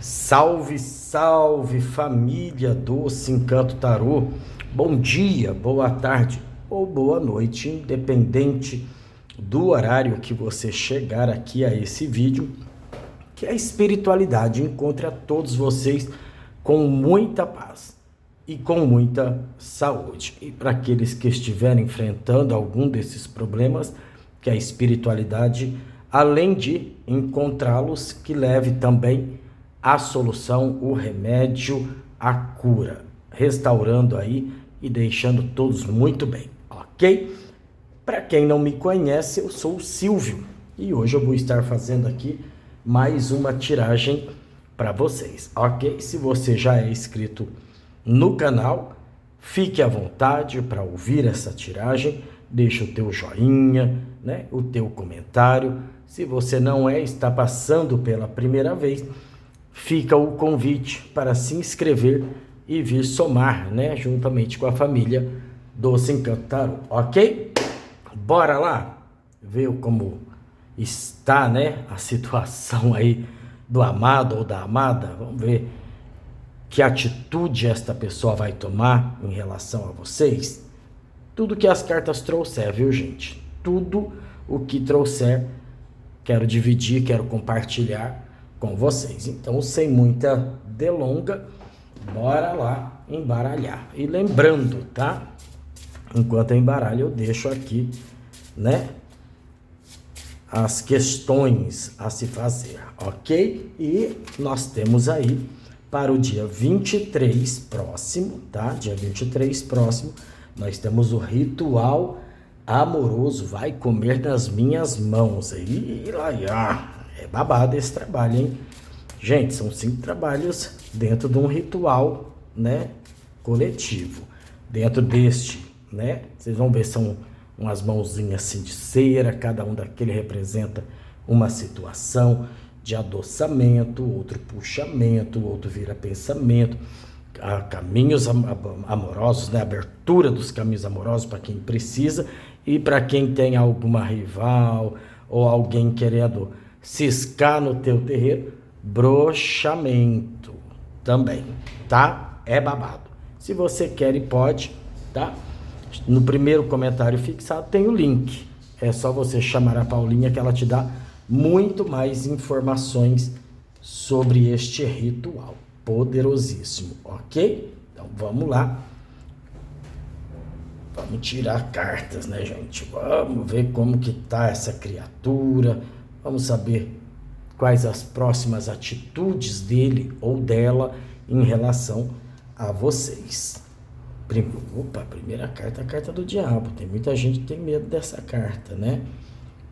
Salve, salve família Doce Encanto Tarô. Bom dia, boa tarde ou boa noite, independente do horário que você chegar aqui a esse vídeo. Que a espiritualidade encontre a todos vocês com muita paz e com muita saúde. E para aqueles que estiverem enfrentando algum desses problemas, que a espiritualidade, além de encontrá-los, que leve também a solução, o remédio, a cura, restaurando aí e deixando todos muito bem, ok? Para quem não me conhece, eu sou o Silvio e hoje eu vou estar fazendo aqui mais uma tiragem para vocês, ok? Se você já é inscrito no canal, fique à vontade para ouvir essa tiragem, deixa o teu joinha, né? O teu comentário. Se você não é, está passando pela primeira vez, fica o convite para se inscrever e vir somar, né, juntamente com a família Doce Encanto Tarô, ok? Bora lá ver como está, né, a situação aí do amado ou da amada. Vamos ver que atitude esta pessoa vai tomar em relação a vocês. Tudo que as cartas trouxer, viu, gente? Tudo o que trouxer, quero dividir, quero compartilhar com vocês. Então, sem muita delonga, bora lá embaralhar. E lembrando, tá? Enquanto eu embaralho, eu deixo aqui, né, as questões a se fazer, ok? E nós temos aí para o dia 23 próximo, tá? Dia 23 próximo, nós temos o ritual amoroso, vai comer nas minhas mãos. E lá, é babado esse trabalho, hein? Gente, são 5 trabalhos dentro de um ritual, né, coletivo. Dentro deste, né, vocês vão ver, são umas mãozinhas assim de cera, cada um daquele representa uma situação de adoçamento, outro puxamento, outro vira pensamento, caminhos amorosos, né, abertura dos caminhos amorosos para quem precisa e para quem tem alguma rival ou alguém querendo ciscar no teu terreiro, brochamento também, tá? É babado. Se você quer e pode, tá? No primeiro comentário fixado tem o link. É só você chamar a Paulinha que ela te dá muito mais informações sobre este ritual poderosíssimo, ok? Então vamos lá. Vamos tirar cartas, né, gente? Vamos ver como que tá essa criatura. Vamos saber quais as próximas atitudes dele ou dela em relação a vocês. Primeira carta, a carta do diabo. Tem muita gente que tem medo dessa carta, né?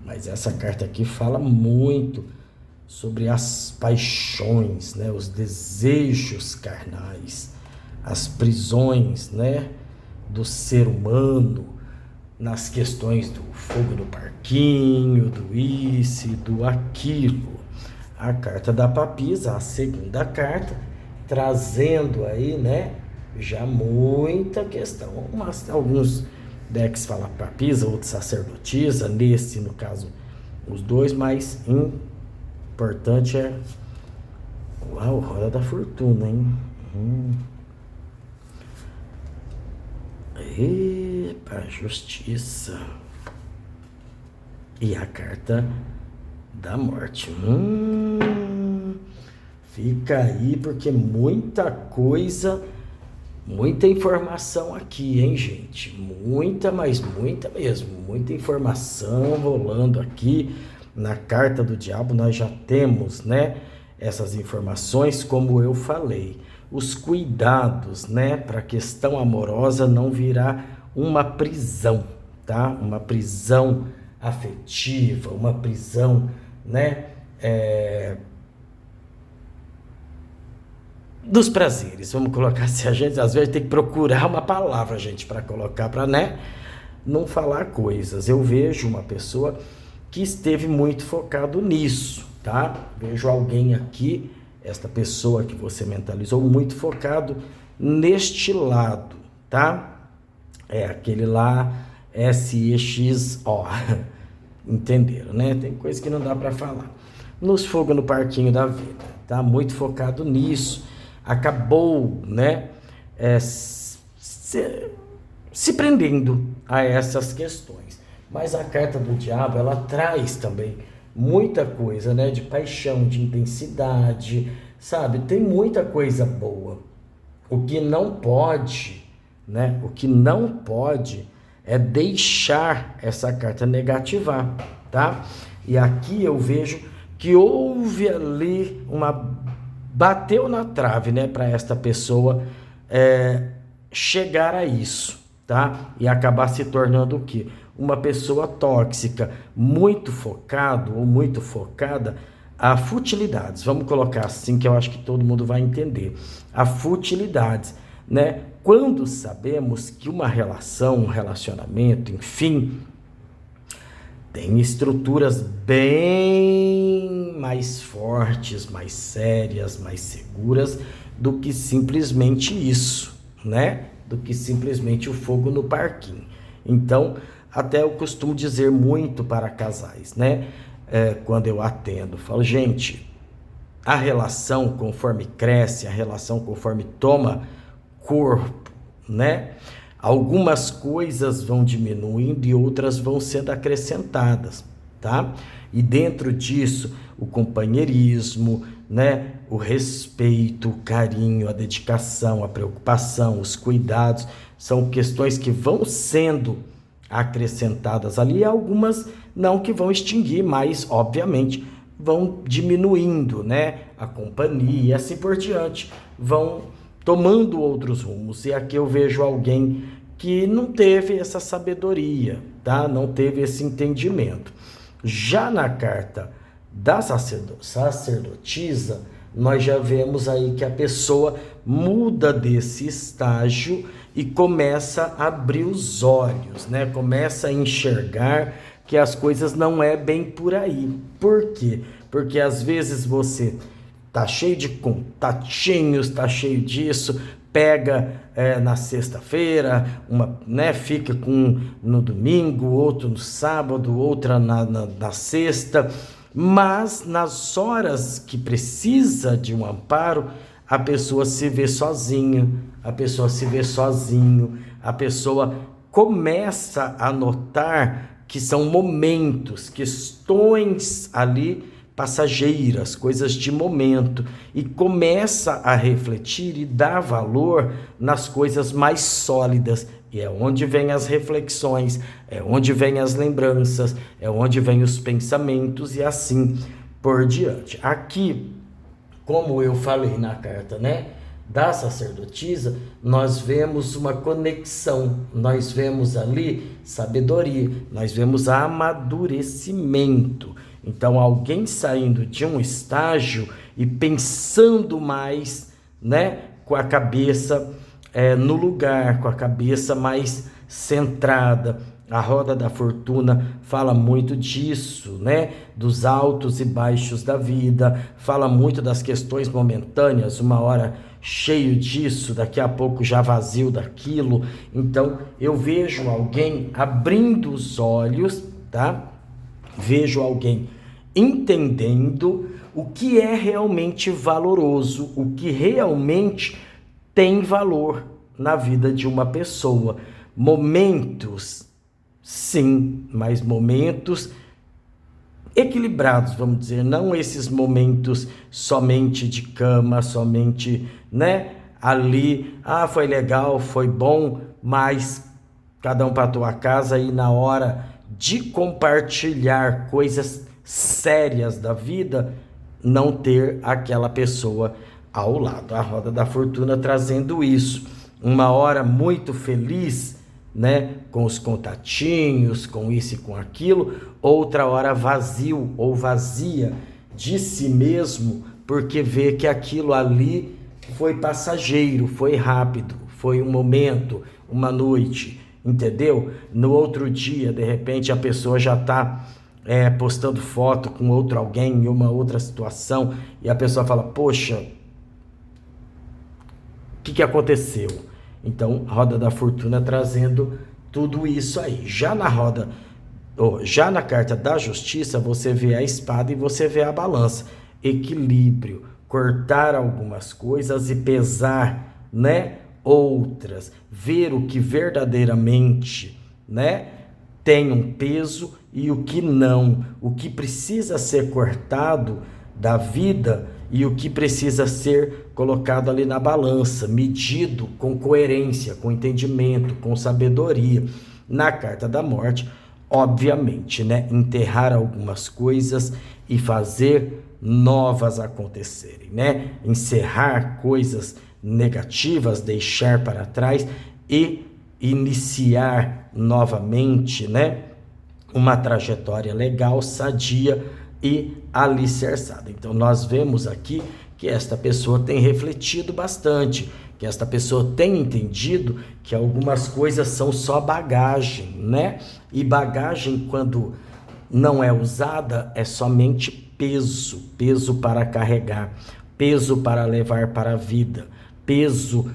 Mas essa carta aqui fala muito sobre as paixões, né? Os desejos carnais, as prisões, né, do ser humano, nas questões do fogo no parquinho, do isso, do aquilo. A carta da papisa, a segunda carta, trazendo aí, né, já muita questão. Alguns decks falam papisa, outros sacerdotisa, nesse, no caso, os dois, mas importante é o Roda da Fortuna, hein? Epa, justiça. E a carta da morte. Fica aí porque muita coisa, muita informação aqui, hein, gente? Muita, mas muita mesmo. Muita informação rolando aqui. Na carta do diabo nós já temos, né, essas informações, como eu falei. Os cuidados, né, para a questão amorosa não virar uma prisão, tá? Uma prisão afetiva, uma prisão, né, dos prazeres, vamos colocar assim. A gente às vezes tem que procurar uma palavra, gente, para colocar, para, né, não falar coisas. Eu vejo uma pessoa que esteve muito focado nisso, tá? Vejo alguém aqui, esta pessoa que você mentalizou, muito focado neste lado, tá? É aquele lá, SEXO, entenderam, né? Tem coisa que não dá para falar. Nos fogo no parquinho da vida. tá? Muito focado nisso. Acabou, né, se prendendo a essas questões. Mas a carta do diabo, ela traz também muita coisa, né, de paixão, de intensidade, sabe? Tem muita coisa boa. O que não pode, né, o que não pode é deixar essa carta negativar, tá? E aqui eu vejo que houve ali bateu na trave, né, para esta pessoa chegar a isso, tá? E acabar se tornando o quê? Uma pessoa tóxica, muito focado ou muito focada a futilidades. Vamos colocar assim que eu acho que todo mundo vai entender. A futilidades, né? Quando sabemos que uma relação, um relacionamento, enfim, tem estruturas bem mais fortes, mais sérias, mais seguras do que simplesmente isso, né? Do que simplesmente o fogo no parquinho. Então, até eu costumo dizer muito para casais, né? Quando eu atendo, falo, gente, a relação conforme cresce, a relação conforme toma corpo, né? Algumas coisas vão diminuindo e outras vão sendo acrescentadas, tá? E dentro disso, o companheirismo, né? O respeito, o carinho, a dedicação, a preocupação, os cuidados, são questões que vão sendo acrescentadas ali, algumas não que vão extinguir, mas obviamente vão diminuindo, né? A companhia e assim por diante, vão tomando outros rumos. E aqui eu vejo alguém que não teve essa sabedoria, tá? Não teve esse entendimento. Já na carta da sacerdotisa, nós já vemos aí que a pessoa muda desse estágio e começa a abrir os olhos, né? Começa a enxergar que as coisas não é bem por aí. Por quê? Porque às vezes você tá cheio de contatinhos, tá cheio disso, pega na sexta-feira, né, fica com no domingo, outro no sábado, outra na sexta, mas nas horas que precisa de um amparo, a pessoa se vê sozinha, a pessoa se vê sozinho, a pessoa começa a notar que são momentos, questões ali passageiras, coisas de momento, e começa a refletir e dar valor nas coisas mais sólidas, e é onde vem as reflexões, é onde vem as lembranças, é onde vem os pensamentos e assim por diante. Aqui, como eu falei na carta, né, da sacerdotisa, nós vemos uma conexão, nós vemos ali sabedoria, nós vemos amadurecimento. Então, alguém saindo de um estágio e pensando mais, né, com a cabeça no lugar, com a cabeça mais centrada. A roda da fortuna fala muito disso, né, dos altos e baixos da vida, fala muito das questões momentâneas, uma hora cheio disso, daqui a pouco já vazio daquilo. Então, eu vejo alguém abrindo os olhos, tá? Vejo alguém entendendo o que é realmente valoroso, o que realmente tem valor na vida de uma pessoa. Momentos, sim, mas momentos equilibrados, vamos dizer, não esses momentos somente de cama, somente, né, ali, foi legal, foi bom, mas cada um para a tua casa, e na hora de compartilhar coisas sérias da vida, não ter aquela pessoa ao lado. A roda da fortuna trazendo isso, uma hora muito feliz, né, com os contatinhos, com isso e com aquilo, outra hora vazio ou vazia de si mesmo, porque vê que aquilo ali foi passageiro, foi rápido, foi um momento, uma noite, entendeu? No outro dia, de repente, a pessoa já está postando foto com outro alguém em uma outra situação, e a pessoa fala, poxa, o que aconteceu? Então, roda da fortuna trazendo tudo isso aí. Já na carta da justiça, você vê a espada e você vê a balança. equilíbrio, cortar algumas coisas e pesar, né, outras, ver o que verdadeiramente, né, tem um peso e o que não, o que precisa ser cortado da vida e o que precisa ser colocado ali na balança, medido com coerência, com entendimento, com sabedoria. Na carta da morte, obviamente, né, enterrar algumas coisas e fazer novas acontecerem, né? Encerrar coisas negativas, deixar para trás e iniciar novamente, né, uma trajetória legal, sadia e alicerçada. Então nós vemos aqui que esta pessoa tem refletido bastante, que esta pessoa tem entendido que algumas coisas são só bagagem, né? E bagagem, quando não é usada, é somente peso, peso para carregar, peso para levar para a vida, peso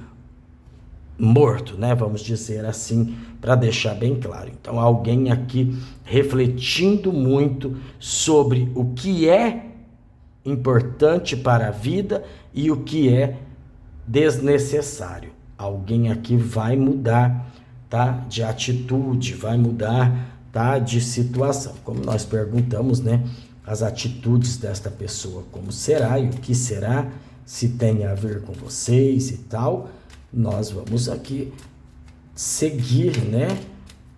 morto, né? Vamos dizer assim, para deixar bem claro. Então, alguém aqui refletindo muito sobre o que é importante para a vida e o que é desnecessário. Alguém aqui vai mudar, tá? De atitude, vai mudar, tá? De situação. Como nós perguntamos, né? As atitudes desta pessoa, como será e o que será, se tem a ver com vocês e tal. Nós vamos aqui seguir, né,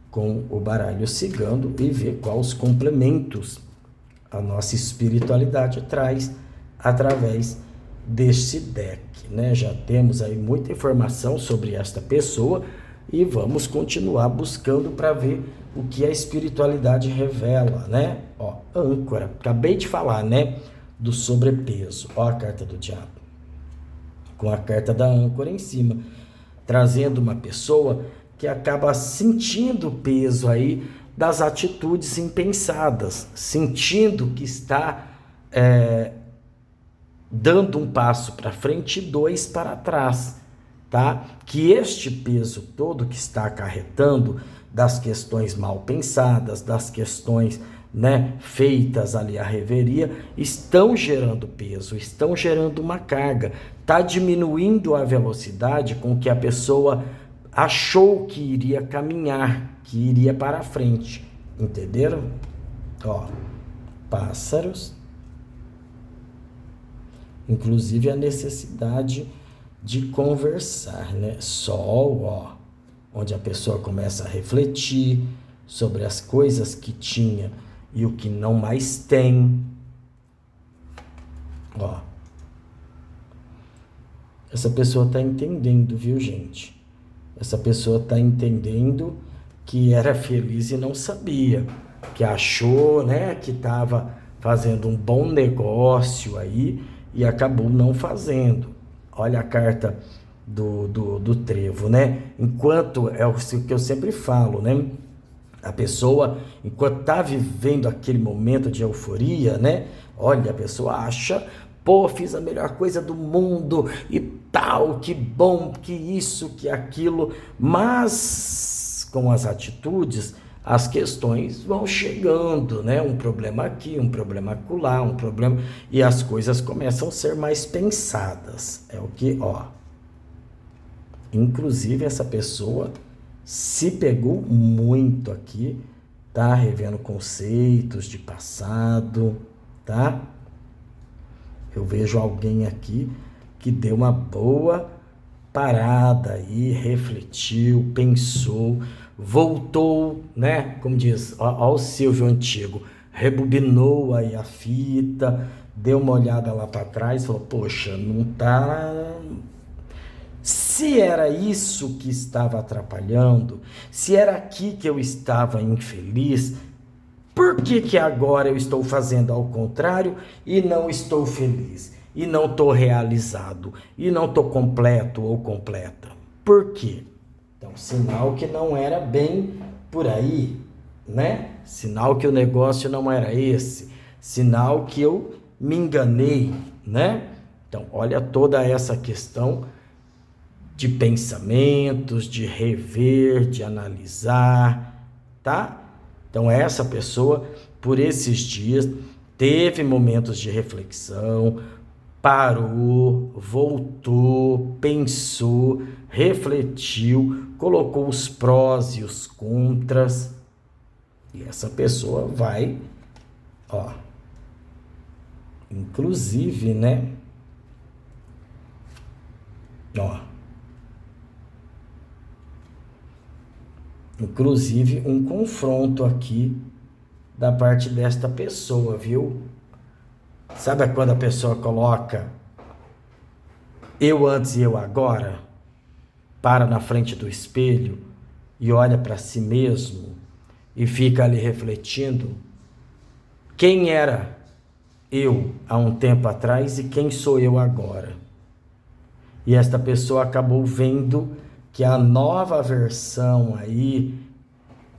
com o baralho cigano e ver quais os complementos a nossa espiritualidade traz através deste deck, né? Já temos aí muita informação sobre esta pessoa e vamos continuar buscando para ver o que a espiritualidade revela, né? Ó, âncora, acabei de falar, né, do sobrepeso. Ó a carta do diabo, com a carta da âncora em cima, trazendo uma pessoa que acaba sentindo o peso aí das atitudes impensadas, sentindo que está dando um passo para frente e 2 para trás, tá? Que este peso todo que está acarretando das questões mal pensadas, das questões, né, feitas ali à reveria, estão gerando peso, estão gerando uma carga, está diminuindo a velocidade com que a pessoa achou que iria caminhar, que iria para frente, entenderam? Ó, pássaros, inclusive a necessidade de conversar, né? Sol, ó, onde a pessoa começa a refletir sobre as coisas que tinha e o que não mais tem. Ó, essa pessoa está entendendo, viu, gente? Essa pessoa está entendendo que era feliz e não sabia, que achou, né, que estava fazendo um bom negócio aí e acabou não fazendo. Olha a carta do trevo, né? Enquanto, é o que eu sempre falo, né? A pessoa, enquanto está vivendo aquele momento de euforia, né? Olha, a pessoa acha, pô, fiz a melhor coisa do mundo e tal, que bom, que isso, que aquilo. Mas com as atitudes, as questões vão chegando, né? Um problema aqui, um problema acolá, um problema... E as coisas começam a ser mais pensadas. É o que, ó... Inclusive, essa pessoa se pegou muito aqui, tá? Revendo conceitos de passado, tá? Eu vejo alguém aqui que deu uma boa parada aí, refletiu, pensou, voltou, né? Como diz, ó o Silvio antigo, rebobinou aí a fita, deu uma olhada lá para trás, falou, poxa, não tá... Se era isso que estava atrapalhando, se era aqui que eu estava infeliz, por que agora eu estou fazendo ao contrário e não estou feliz? E não estou realizado? E não estou completo ou completa? Por quê? Então, sinal que não era bem por aí, né? Sinal que o negócio não era esse. Sinal que eu me enganei, né? Então, olha toda essa questão de pensamentos, de rever, de analisar, tá? Então, essa pessoa, por esses dias, teve momentos de reflexão, parou, voltou, pensou, refletiu, colocou os prós e os contras. E essa pessoa vai, inclusive, né? Inclusive um confronto aqui da parte desta pessoa, viu? Sabe quando a pessoa coloca eu antes e eu agora? Para na frente do espelho e olha para si mesmo e fica ali refletindo quem era eu há um tempo atrás e quem sou eu agora. E esta pessoa acabou vendo que a nova versão aí,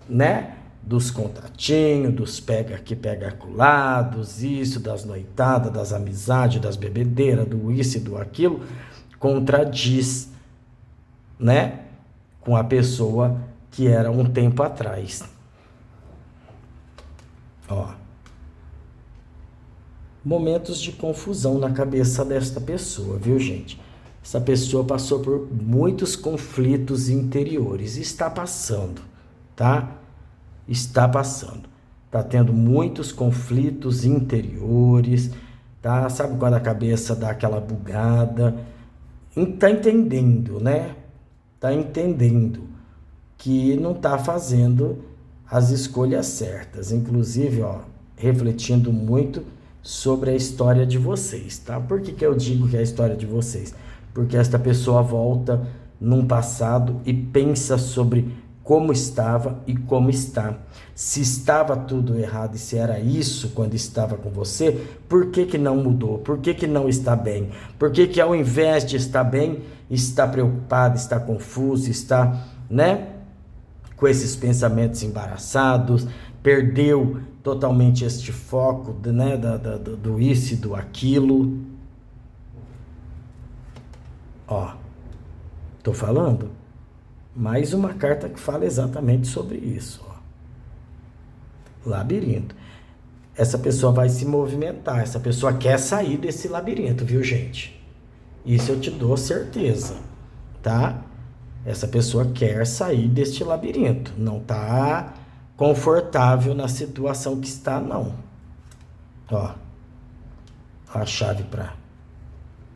né, dos contatinhos, dos pega aqui, pega acolá, dos isso, das noitadas, das amizades, das bebedeiras, do isso e do aquilo, contradiz, né, com a pessoa que era um tempo atrás. Momentos de confusão na cabeça desta pessoa, viu, gente? Essa pessoa passou por muitos conflitos interiores. Está passando, tá? Está passando. Está tendo muitos conflitos interiores, tá? Sabe quando a cabeça dá aquela bugada? Está entendendo, né? Está entendendo que não está fazendo as escolhas certas. Inclusive, refletindo muito sobre a história de vocês, tá? Por que eu digo que é a história de vocês? Porque esta pessoa volta num passado e pensa sobre como estava e como está. Se estava tudo errado e se era isso quando estava com você, por que não mudou? Por que não está bem? Por que ao invés de estar bem, está preocupado, está confuso, está, né, com esses pensamentos embaraçados, perdeu totalmente este foco, né, do isso e do aquilo. Tô falando? Mais uma carta que fala exatamente sobre isso. Labirinto. Essa pessoa vai se movimentar, essa pessoa quer sair desse labirinto, viu, gente? Isso eu te dou certeza, tá? Essa pessoa quer sair deste labirinto, não tá confortável na situação que está, não. A chave para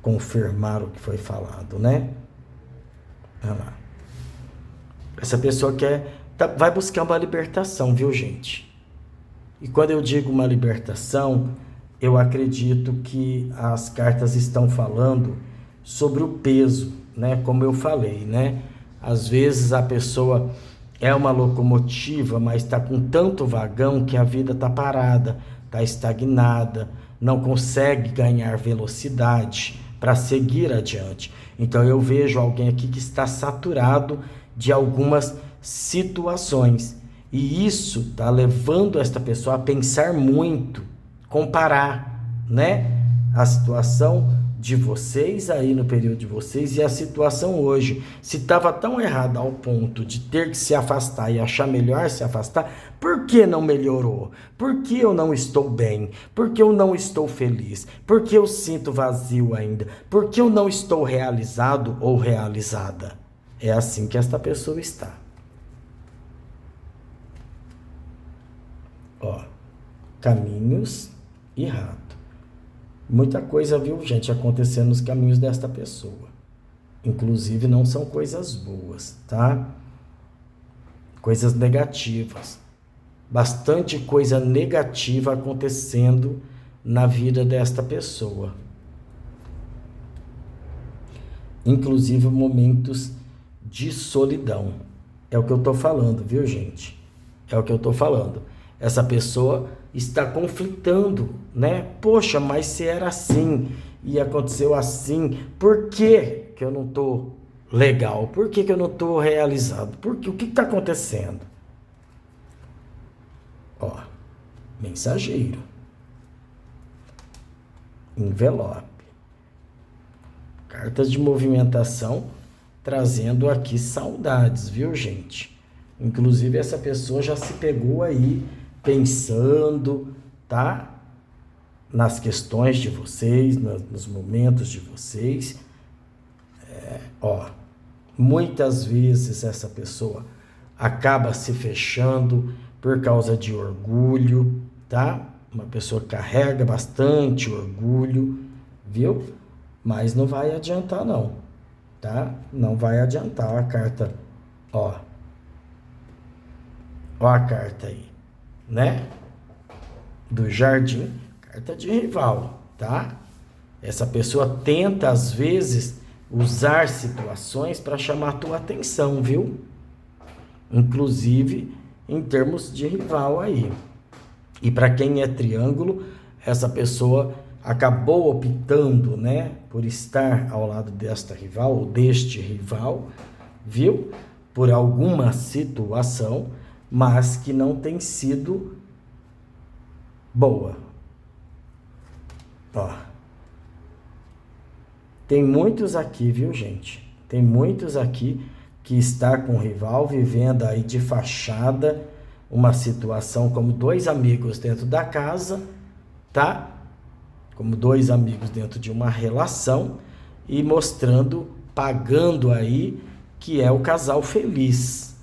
confirmar o que foi falado, né? Olha lá. Essa pessoa vai buscar uma libertação, viu, gente? E quando eu digo uma libertação, eu acredito que as cartas estão falando sobre o peso, né? Como eu falei, né? Às vezes a pessoa é uma locomotiva, mas está com tanto vagão que a vida está parada, está estagnada, não consegue ganhar velocidade para seguir adiante. Então eu vejo alguém aqui que está saturado de algumas situações. E isso está levando esta pessoa a pensar muito, comparar, né, a situação de vocês aí no período de vocês e a situação hoje. Se estava tão errado ao ponto de ter que se afastar e achar melhor se afastar, por que não melhorou? Por que eu não estou bem? Por que eu não estou feliz? Por que eu sinto vazio ainda? Por que eu não estou realizado ou realizada? É assim que esta pessoa está. Caminhos e rato. Muita coisa, viu, gente, acontecendo nos caminhos desta pessoa. Inclusive, não são coisas boas, tá? Coisas negativas. Bastante coisa negativa acontecendo na vida desta pessoa. Inclusive, momentos de solidão. É o que eu tô falando, viu, gente? É o que eu tô falando. Essa pessoa está conflitando, né? Poxa, mas se era assim e aconteceu assim, por que eu não tô legal? Por que eu não tô realizado? O que está acontecendo? Mensageiro. Envelope. Cartas de movimentação trazendo aqui saudades, viu, gente? Inclusive essa pessoa já se pegou aí pensando, tá? nas questões de vocês, nos momentos de vocês. Muitas vezes essa pessoa acaba se fechando por causa de orgulho, tá? Uma pessoa carrega bastante orgulho, viu? Mas não vai adiantar não, tá? Não vai adiantar. A carta, ó a carta aí, né? Do jardim, carta de rival, tá? Essa pessoa tenta, às vezes, usar situações para chamar a tua atenção, viu? Inclusive, em termos de rival aí. E para quem é triângulo, essa pessoa acabou optando, né, por estar ao lado desta rival, ou deste rival, viu? Por alguma situação, mas que não tem sido boa. Tem muitos aqui, viu, gente? Tem muitos aqui que está com o rival vivendo aí de fachada uma situação como dois amigos dentro da casa, tá? Como dois amigos dentro de uma relação e mostrando, pagando aí que é o casal feliz.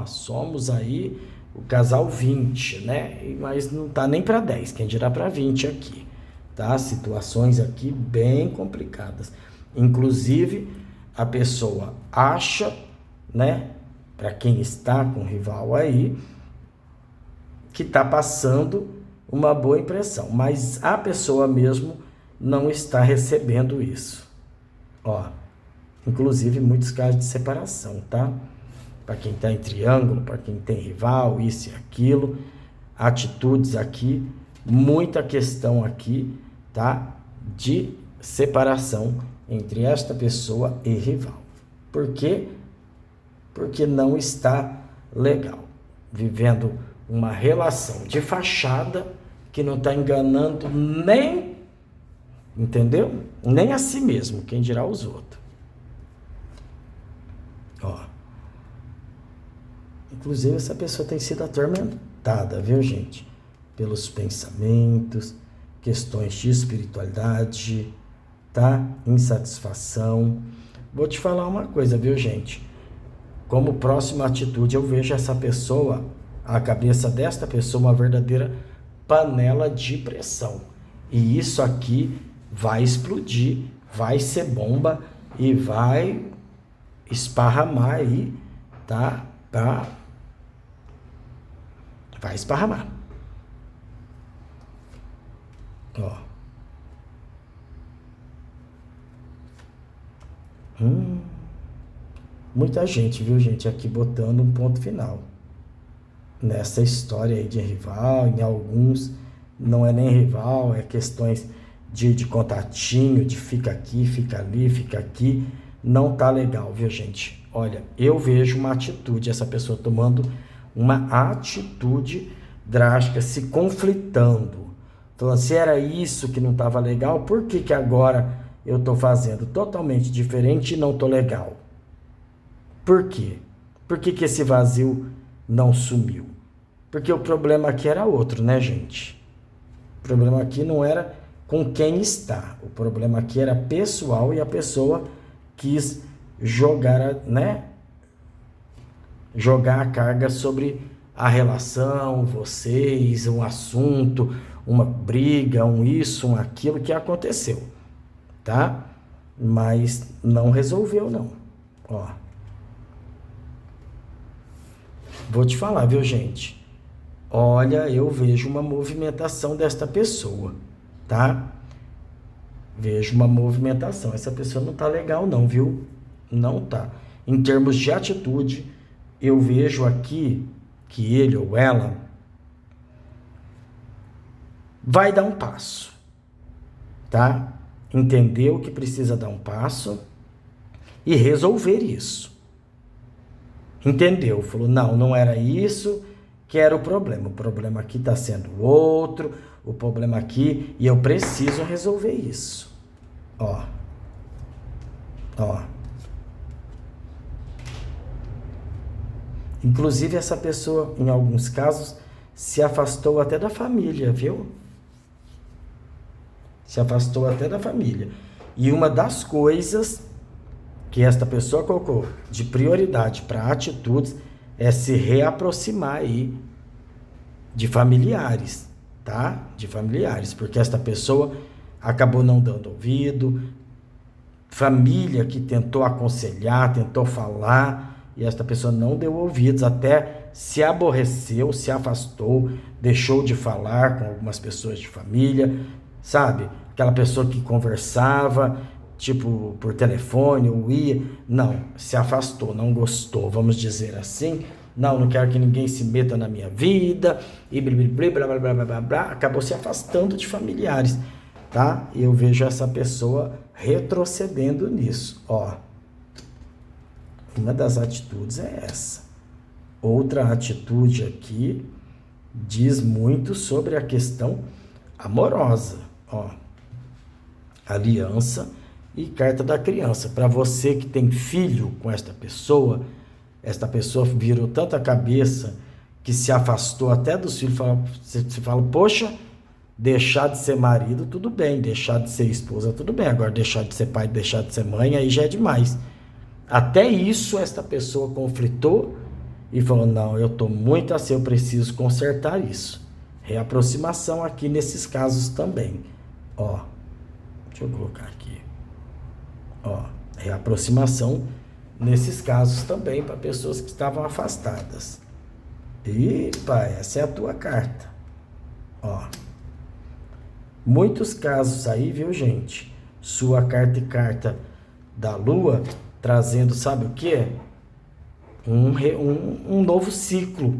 Somos aí o casal 20, né? Mas não tá nem para 10, quem dirá para 20 aqui, tá? Situações aqui bem complicadas. Inclusive, a pessoa acha, né? Para quem está com o rival aí, que tá passando uma boa impressão, mas a pessoa mesmo não está recebendo isso. Inclusive muitos casos de separação, tá? Para quem está em triângulo, para quem tem rival, isso e aquilo, atitudes aqui, muita questão aqui, tá? De separação entre esta pessoa e rival. Por quê? Porque não está legal, vivendo uma relação de fachada que não está enganando nem, entendeu? Nem a si mesmo, quem dirá os outros. Inclusive, essa pessoa tem sido atormentada, viu, gente? Pelos pensamentos, questões de espiritualidade, tá? Insatisfação. Vou te falar uma coisa, viu, gente? Como próxima atitude, eu vejo essa pessoa, a cabeça desta pessoa, uma verdadeira panela de pressão. E isso aqui vai explodir, vai ser bomba e vai esparramar aí, tá? Vai esparramar. Muita gente, viu, gente, aqui botando um ponto final nessa história aí de rival. Em alguns não é nem rival, é questões de contatinho, de fica aqui, fica ali, fica aqui. Não tá legal, viu, gente? Olha, eu vejo uma atitude, essa pessoa tomando uma atitude drástica, se conflitando, falando, se era isso que não estava legal, por que agora eu estou fazendo totalmente diferente e não estou legal? Por quê? Por que esse vazio não sumiu? Porque o problema aqui era outro, né, gente? O problema aqui não era com quem está, o problema aqui era pessoal e a pessoa quis jogar, né? Jogar a carga sobre a relação, vocês, um assunto, uma briga, um isso, um aquilo que aconteceu, tá? Mas não resolveu, não. Vou te falar, viu, gente? Olha, eu vejo uma movimentação desta pessoa, tá? Vejo uma movimentação. Essa pessoa não tá legal, não, viu? Não tá. Em termos de atitude, eu vejo aqui que ele ou ela vai dar um passo, tá? Entendeu que precisa dar um passo e resolver isso. Entendeu? Falou, não era isso que era o problema aqui está sendo outro, o problema aqui, e eu preciso resolver isso. Inclusive, essa pessoa, em alguns casos, se afastou até da família, viu? se afastou até da família. E uma das coisas que esta pessoa colocou de prioridade para atitudes é se reaproximar aí de familiares, tá? De familiares, porque esta pessoa acabou não dando ouvido, família que tentou aconselhar, tentou falar, e esta pessoa não deu ouvidos, até se aborreceu, se afastou, deixou de falar com algumas pessoas de família, sabe? Aquela pessoa que conversava, tipo, por telefone ou ia, não, se afastou, não gostou, vamos dizer assim, não quero que ninguém se meta na minha vida, e blá, blá, blá, blá, blá, blá, acabou se afastando de familiares, tá? E eu vejo essa pessoa retrocedendo nisso, ó. Uma das atitudes é essa. Outra atitude aqui diz muito sobre a questão amorosa, ó. Aliança e carta da criança. Para você que tem filho com esta pessoa virou tanta cabeça que se afastou até dos filhos. Você fala, poxa, deixar de ser marido, tudo bem. Deixar de ser esposa, tudo bem. Agora, deixar de ser pai, deixar de ser mãe, aí já é demais. Até isso, esta pessoa conflitou e falou, não, eu estou muito assim, eu preciso consertar isso. Reaproximação aqui nesses casos também. Ó, deixa eu colocar aqui. Ó, reaproximação nesses casos também para pessoas que estavam afastadas. Epa, essa é a tua carta. Ó, muitos casos aí, viu, gente? Sua carta e carta da lua trazendo, sabe o que? Um novo ciclo,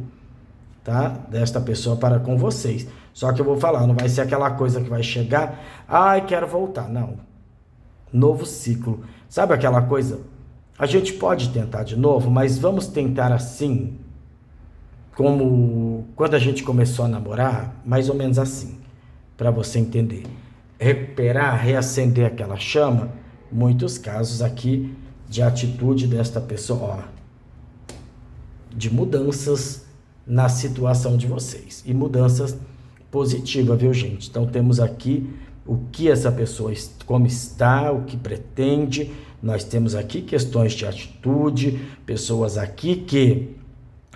tá? Desta pessoa para com vocês. Só que eu vou falar, não vai ser aquela coisa que vai chegar, ai, quero voltar. Não. Novo ciclo. Sabe aquela coisa? A gente pode tentar de novo, mas vamos tentar assim, como quando a gente começou a namorar, mais ou menos assim, para você entender. Recuperar, reacender aquela chama, muitos casos aqui de atitude desta pessoa, ó, de mudanças na situação de vocês, e mudanças positivas, viu, gente? Então temos aqui o que essa pessoa, como está, o que pretende. Nós temos aqui questões de atitude, pessoas aqui que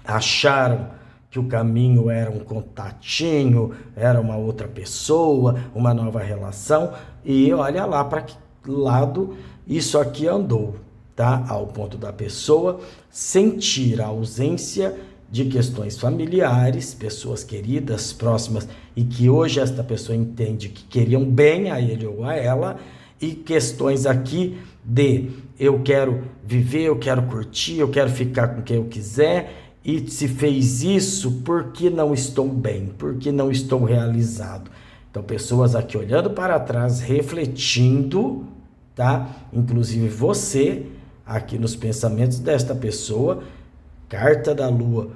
acharam que o caminho era um contatinho, era uma outra pessoa, uma nova relação, e olha lá para que lado isso aqui andou, tá? Ao ponto da pessoa sentir a ausência de questões familiares, pessoas queridas, próximas, e que hoje esta pessoa entende que queriam bem a ele ou a ela, e questões aqui de eu quero viver, eu quero curtir, eu quero ficar com quem eu quiser, e se fez isso porque não estou bem, porque não estou realizado. Então, pessoas aqui olhando para trás, refletindo, tá? Inclusive você, aqui nos pensamentos desta pessoa, carta da lua,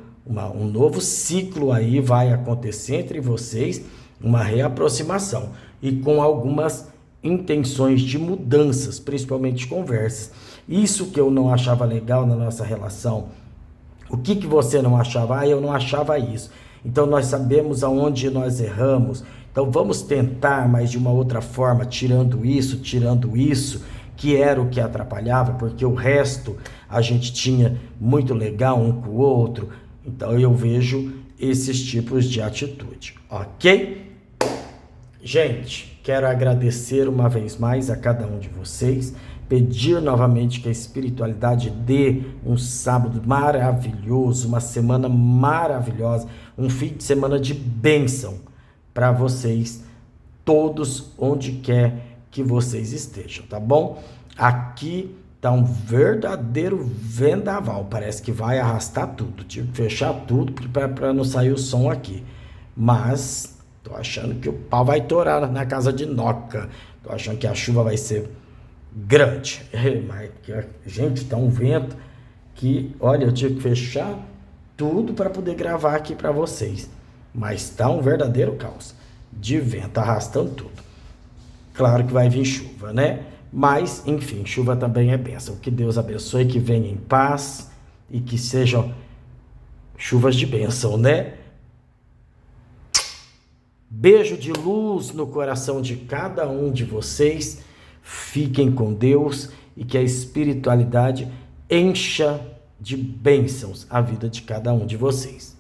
um novo ciclo aí vai acontecer entre vocês, uma reaproximação, e com algumas intenções de mudanças, principalmente conversas. Isso que eu não achava legal na nossa relação. O que você não achava? Ah, eu não achava isso. Então nós sabemos aonde nós erramos. Então vamos tentar, mas de uma outra forma, tirando isso, que era o que atrapalhava, porque o resto a gente tinha muito legal um com o outro. Então eu vejo esses tipos de atitude, ok? Gente, quero agradecer uma vez mais a cada um de vocês, pedir novamente que a espiritualidade dê um sábado maravilhoso, uma semana maravilhosa, um fim de semana de bênção para vocês todos, onde quer que vocês estejam, tá bom? Aqui tá um verdadeiro vendaval, parece que vai arrastar tudo, tive que fechar tudo para não sair o som aqui, mas tô achando que o pau vai torar na casa de Noca, tô achando que a chuva vai ser grande, mas, gente, tá um vento que, olha, eu tive que fechar tudo para poder gravar aqui para vocês, mas tá um verdadeiro caos de vento, arrastando tudo. Claro que vai vir chuva, né? Mas, enfim, chuva também é bênção. Que Deus abençoe, que venha em paz e que sejam chuvas de bênção, né? Beijo de luz no coração de cada um de vocês. Fiquem com Deus e que a espiritualidade encha de bênçãos a vida de cada um de vocês.